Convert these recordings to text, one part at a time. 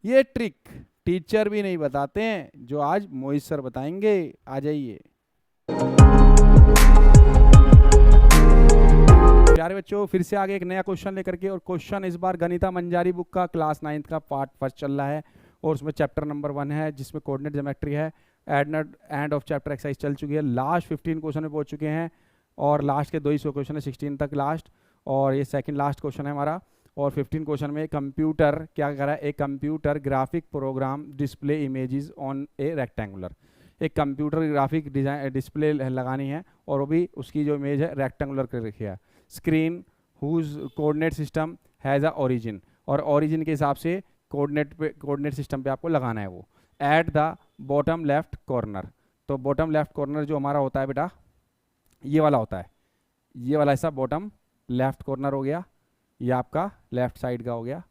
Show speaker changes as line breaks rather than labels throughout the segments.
ये trick teacher भी नहीं बताते हैं, जो आज मोहित सर बताएंगे। आ जाइए प्यारे बच्चों, फिर से आगे एक नया क्वेश्चन लेकर के। और क्वेश्चन इस बार गणिता मंजारी बुक का क्लास 9th का पार्ट फर्स्ट चल रहा है, और उसमें चैप्टर नंबर 1 है जिसमें कोऑर्डिनेट ज्योमेट्री है। एंड ऑफ चैप्टर एक्सरसाइज चल चुकी है, लास्ट 15 क्वेश्चन में पहुंच चुके हैं, और लास्ट के 2 ही क्वेश्चन है 16 तक लास्ट, और ये सेकंड लास्ट क्वेश्चन है हमारा। और 15 क्वेश्चन में कंप्यूटर क्या कर रहा है, एक computer graphic program display images on a rectangular. एक कंप्यूटर ग्राफिक डिजाइन डिस्प्ले लगानी है, और वो भी उसकी जो इमेज है रेक्टेंगुलर कर रखी है। Screen whose coordinate system has a origin, और ओरिजिन के हिसाब से कोऑर्डिनेट सिस्टम पे आपको लगाना है वो। At the bottom left corner, तो बॉटम लेफ्ट कॉर्नर जो हमारा होता है बेटा, ये वाला होता है, ये वाला ऐसा बॉटम लेफ्ट कॉर्नर हो गया, ये आपका लेफ्ट साइड का हो गया,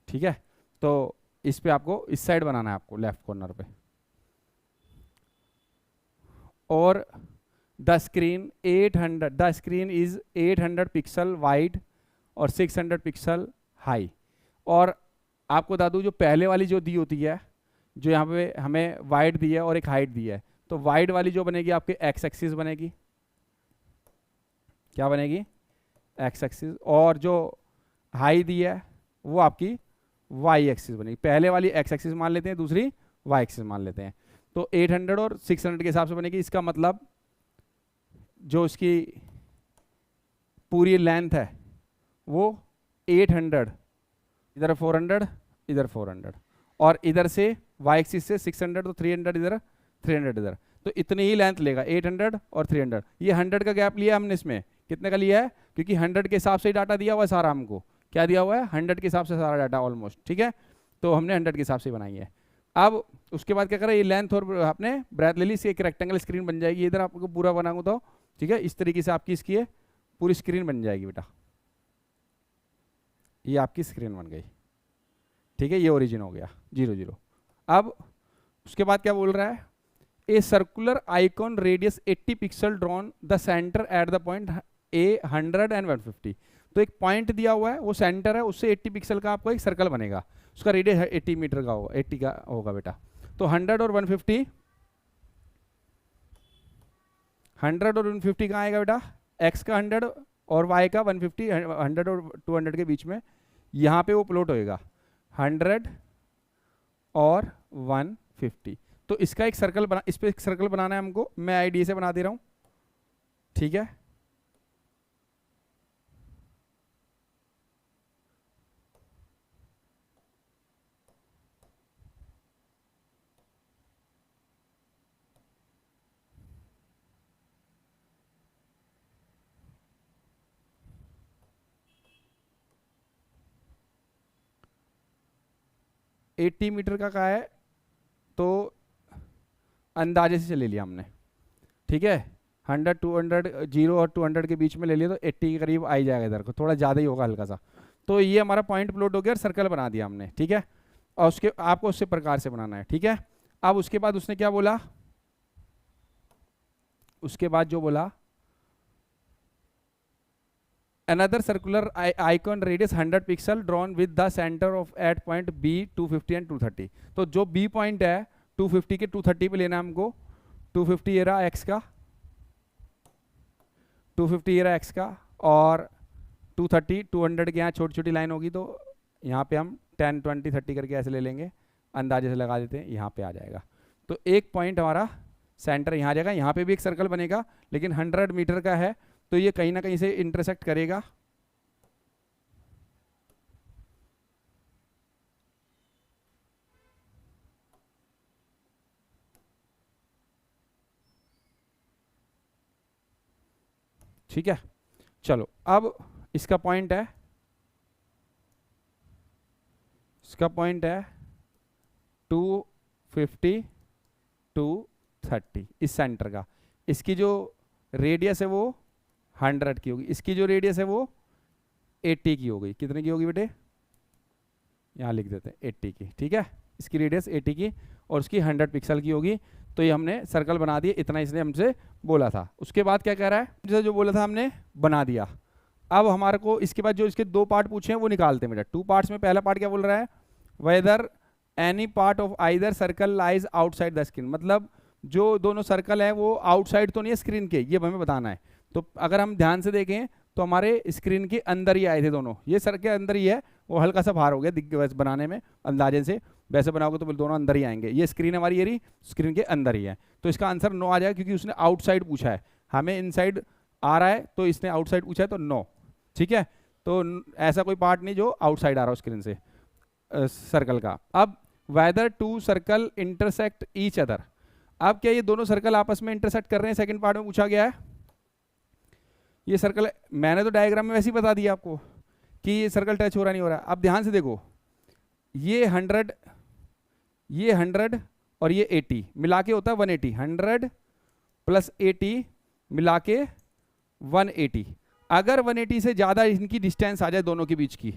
ठीक है। तो इस पे आपको इस साइड बनाना है आपको लेफ्ट कॉर्नर पे। और the screen is 800 pixel wide और 600 पिक्सल हाई। और आपको बता दूं, जो पहले वाली जो दी होती है, जो यहाँ पे हमें वाइड दी है और एक हाइट दी है, तो वाइड वाली जो बनेगी आपके एक्स एक्सिस बनेगी, क्या बनेगी, एक्स एक्सिस, और जो हाई दी है वो आपकी वाई एक्सिस बनेगी। पहले वाली एक्स एक्सिस मान लेते हैं, दूसरी वाई एक्सिस मान लेते हैं। तो 800 और 600 के हिसाब से बनेगी। इसका मतलब जो इसकी पूरी लेंथ है वो 800, इधर 400, इधर 400, और इधर से वाई एक्सिस से 600, तो 300 इधर, 300 इधर, तो इतनी ही लेंथ लेगा 800 और 300। ये 100 का गैप लिया हमने, इसमें कितने का लिया है, क्योंकि 100 के हिसाब से ही डाटा दिया हुआ है सारा हमको। क्या दिया हुआ है, 100 के हिसाब से सारा डाटा ऑलमोस्ट, ठीक है। तो हमने 100 के हिसाब से बनाई है। अब उसके बाद क्या करें, ये लेंथ और आपने ब्रेथ ले ली, इसकी एक रेक्टेंगल स्क्रीन बन जाएगी। इधर आपको पूरा बनाऊंगा तो ठीक है, इस तरीके से आपकी इसकी है पूरी स्क्रीन बन जाएगी बेटा, ये आपकी स्क्रीन बन गई, ठीक है। ये ओरिजिन हो गया 0 0। अब उसके बाद क्या बोल रहा है, a circular icon radius 80 pixel drawn the centre at the point A 100 and 150। तो एक पॉइंट दिया हुआ है, वो सेंटर है, उससे 80 पिक्सल का आपको एक सर्कल बनेगा, उसका रेडियस 80 मीटर का होगा, 80 का होगा बेटा। तो 100 और 150, 100 और 150 कहाँ आएगा बेटा, एक्स का 100 और वाई का 150, 100 और 200 के बीच में यहाँ पे वो प्लॉट होएगा 100 और 150। तो इसका एक सर्कल बना, इस पे एक सर्कल बनाना है हमको, मैं आईडी से बना दे रहा हूँ, ठीक है। एट्टी मीटर का है, तो अंदाजे से ले लिया हमने, ठीक है। 100 200 0 और 200 के बीच में ले लिया, तो 80 के करीब आ ही जाएगा, इधर को थोड़ा ज़्यादा ही होगा हल्का सा। तो ये हमारा पॉइंट प्लॉट हो गया और सर्कल बना दिया हमने, ठीक है। और उसके आपको उसी प्रकार से बनाना है, ठीक है। अब उसके बाद उसने क्या बोला, उसके बाद जो बोला, another circular icon radius 100 pixel drawn with the center of at point B 250 and 230। तो जो B पॉइंट है 250 के 230 पे लेना हमको। 250 ये रहा x का, 250 ये रहा x का, और 230 200 के यहाँ छोटी छोटी लाइन होगी, तो यहाँ पे हम 10 20 30 करके ऐसे ले लेंगे, अंदाजे से लगा देते हैं, यहाँ पे आ जाएगा। तो एक पॉइंट हमारा सेंटर यहाँ आ जाएगा, यहाँ पे भी एक सर्कल बनेगा, लेकिन 100 मीटर का है, तो ये कहीं ना कहीं से इंटरसेक्ट करेगा, ठीक है। चलो अब इसका पॉइंट है, इसका पॉइंट है 250 230 इस सेंटर का। इसकी जो रेडियस है वो 100 की होगी, इसकी जो रेडियस है वो 80 की होगी। कितने की होगी बेटे, यहाँ लिख देते हैं 80 की, ठीक है। इसकी रेडियस 80 की और उसकी 100 पिक्सल की होगी। तो ये हमने सर्कल बना दिए, इतना इसने हमसे बोला था। उसके बाद क्या कह रहा है, जैसे जो बोला था हमने बना दिया। अब हमारे को इसके बाद जो इसके दो पार्ट पूछे हैं वो निकालते हैं बेटा। टू पार्ट्स में पहला पार्ट क्या बोल रहा है, whether any part of either circle lies outside the screen, मतलब जो दोनों सर्कल है वो आउटसाइड तो नहीं है स्क्रीन के, ये हमें बताना है। तो अगर हम ध्यान से देखें तो हमारे स्क्रीन के अंदर ही आए थे दोनों, ये सर के अंदर ही है, वो हल्का सा बाहर हो गया दिख वैसे बनाने में, अंदाजे से वैसे बनाओगे तो दोनों अंदर ही आएंगे। ये स्क्रीन हमारी ये रही, स्क्रीन के अंदर ही है, तो इसका आंसर नो आ जाएगा, क्योंकि उसने आउटसाइड पूछा है, हमें इनसाइड आ रहा है तो इसने आउटसाइड पूछा है तो नो। ठीक है, तो ऐसा कोई पार्ट नहीं जो आउटसाइड आ रहा हो स्क्रीन से सर्कल का। अब whether two circle intersect each other, अब क्या ये दोनों सर्कल आपस में इंटरसेक्ट कर रहे हैं, सेकंड पार्ट में पूछा गया है। ये सर्कल, मैंने तो डायग्राम में वैसे ही बता दिया आपको कि ये सर्कल टच हो रहा नहीं हो रहा। अब ध्यान से देखो, ये 100 और ये 80 मिला के होता है 180, 100 प्लस 80 मिला के 180। अगर 180 से ज़्यादा इनकी डिस्टेंस आ जाए दोनों के बीच की,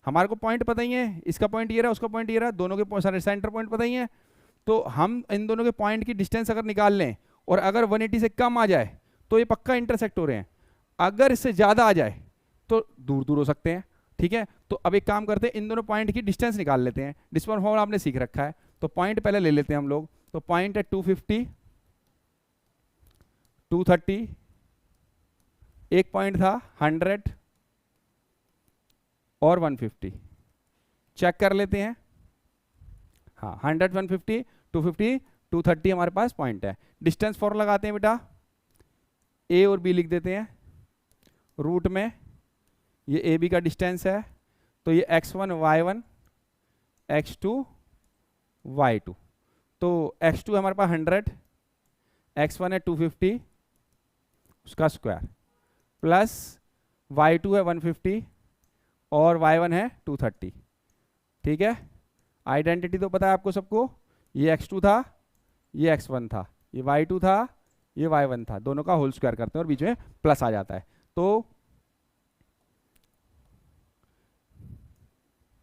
हमारे को पॉइंट पता ही है, इसका पॉइंट ये रहा, उसका पॉइंट ये रहा, दोनों के सेंटर पॉइंट पता ही है, तो हम इन दोनों के पॉइंट की डिस्टेंस अगर निकाल लें और अगर 180 से कम आ जाए तो ये पक्का इंटरसेक्ट हो रहे हैं, अगर इससे ज़्यादा आ जाए तो दूर दूर हो सकते हैं। ठीक है, तो अब एक काम करते हैं, इन दोनों पॉइंट की डिस्टेंस निकाल लेते हैं। डिस्टेंस फॉर्मूला आपने सीख रखा है, तो पॉइंट पहले ले लेते हैं हम लोग। तो पॉइंट है 250, 230, एक पॉइंट था 100 और 150, चेक कर लेते हैं। हाँ, 100, 150, 250, 230 हमारे पास पॉइंट है। डिस्टेंस फॉर्मूला लगाते हैं बेटा, ए और बी लिख देते हैं रूट में, ये ए बी का डिस्टेंस है, तो ये x1 y1 x2 y2, तो x2 हमारे पास 100, x1 है 250 उसका स्क्वायर, प्लस y2 है 150 और y1 है 230। ठीक है, आइडेंटिटी तो पता है आपको सबको, ये x2 था, ये x1 था, ये y2 था, ये y1 था, दोनों का होल स्क्वायर करते हैं और बीच में प्लस आ जाता है, तो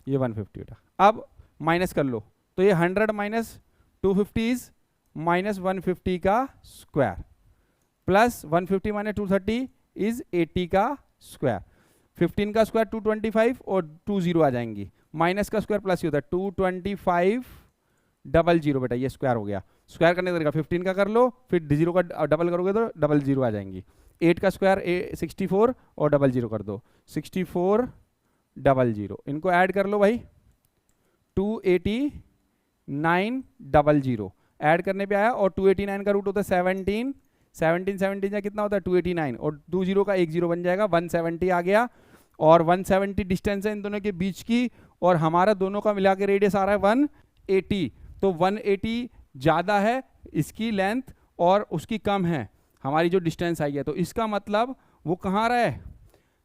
ये 150 बेटा। अब माइनस कर लो, तो ये 100 माइनस 250 इज माइनस 150 का स्क्वायर, प्लस 150 माइनस 230 इज 80 का स्क्वायर, 15 का स्क्वायर 225 और 2 0 आ जाएंगी, माइनस का स्क्वायर प्लस ही होता है 225 00 बेटा, ये स्क्वायर हो गया। स्क्वायर करने का तरीका 15 का कर लो, फिर 0 का डबल करोगे तो 00 आ जाएंगी। 8 का स्क्वायर 64 और 00 कर दो, 64 00, इनको ऐड कर लो भाई, 289 00 ऐड करने पे आया, और 289 का रूट होता है 17, 17 का कितना होता है 289, और 20 का 10 बन जाएगा, 170 आ गया, और 170 डिस्टेंस है इन दोनों के बीच की, और हमारा दोनों का मिला के रेडियस आ रहा है 180, तो 180 ज़्यादा है इसकी लेंथ और उसकी कम है हमारी जो डिस्टेंस आई है, तो इसका मतलब वो कहाँ रहा है,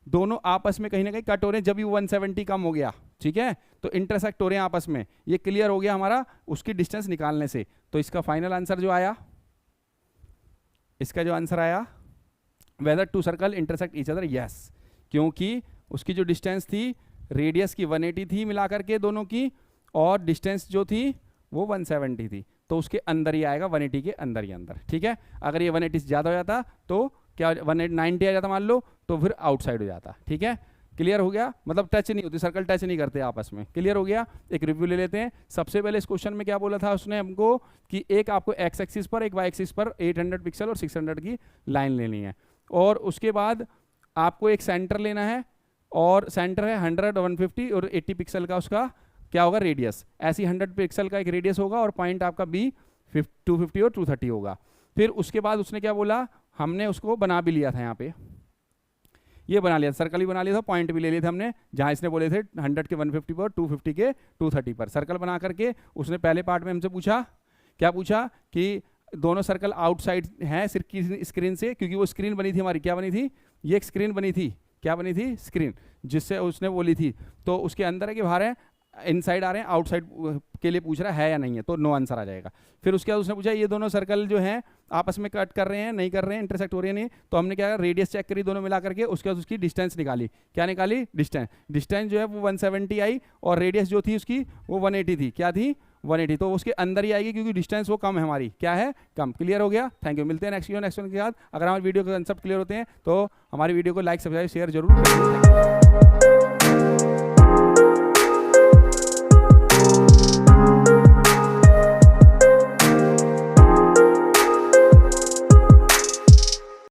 दोनों आपस में कहीं ना कहीं कट हो रहे हैं, जब भी 170 कम हो गया। ठीक है, तो इंटरसेक्ट हो रहे हैं आपस में, ये क्लियर हो गया हमारा उसकी डिस्टेंस निकालने से। तो इसका फाइनल आंसर जो आया, इसका जो आंसर आया, whether two circle intersect each other, yes, क्योंकि उसकी जो डिस्टेंस थी रेडियस की 180 थी मिला करके दोनों की, और डिस्टेंस जो थी वो 170 थी, तो उसके अंदर ही आएगा, 180 के अंदर ही अंदर। ठीक है, अगर ये 180 से ज़्यादा हो जाता तो क्या 190 आ जाता मान लो, तो फिर आउटसाइड हो जाता। ठीक है, क्लियर हो गया, मतलब टच नहीं होती, सर्कल टच नहीं करते आपस में। क्लियर हो गया, एक रिव्यू ले लेते हैं। सबसे पहले इस क्वेश्चन में क्या बोला था उसने हमको कि एक आपको एक्स एक्सिस पर, एक वाई एक्सिस पर 800 पिक्सल और 600 की लाइन लेनी है, और उसके बाद आपको एक सेंटर लेना है, और सेंटर है 100, 150 और 80 पिक्सल का उसका क्या होगा रेडियस, ऐसी 100 पिक्सल का एक रेडियस होगा, और पॉइंट आपका बी 250 और 230 होगा। फिर उसके बाद उसने क्या बोला, हमने उसको बना भी लिया था, यहाँ पे ये बना लिया, सर्कल ही बना लिया था, पॉइंट भी ले लिए थे हमने, जहाँ इसने बोले थे 100 के 150 पर, 250 के 230 पर। सर्कल बना करके उसने पहले पार्ट में हमसे पूछा, क्या पूछा कि दोनों सर्कल आउटसाइड हैं स्क्रीन से, क्योंकि वो स्क्रीन बनी थी हमारी, क्या बनी थी, ये एक स्क्रीन बनी थी, क्या बनी थी, स्क्रीन, जिससे उसने बोली थी, तो उसके अंदर है कि बाहर है, इनसाइड आ रहे हैं, आउटसाइड के लिए पूछ रहा है या नहीं है, तो नो आंसर आ जाएगा। फिर उसके बाद उसने पूछा ये दोनों सर्कल जो हैं आपस में कट कर रहे हैं, नहीं कर रहे हैं, इंटरसेक्ट हो रही है नहीं, तो हमने क्या रेडियस चेक करी दोनों मिला करके, उसके बाद उसकी डिस्टेंस निकाली, क्या निकाली, डिस्टेंस जो है वो 170 आई, और रेडियस जो थी उसकी वो 180 थी, क्या थी 180, तो उसके अंदर ही आएगी क्योंकि डिस्टेंस वो कम है हमारी, क्या है, कम। क्लियर हो गया, थैंक यू। मिलते हैं नेक्स्ट वीडियो नेक्स्ट वन के साथ। अगर हमारे वीडियो के कंसेप्ट क्लियर होते हैं तो हमारी वीडियो को लाइक सब्सक्राइब शेयर जरूर करें।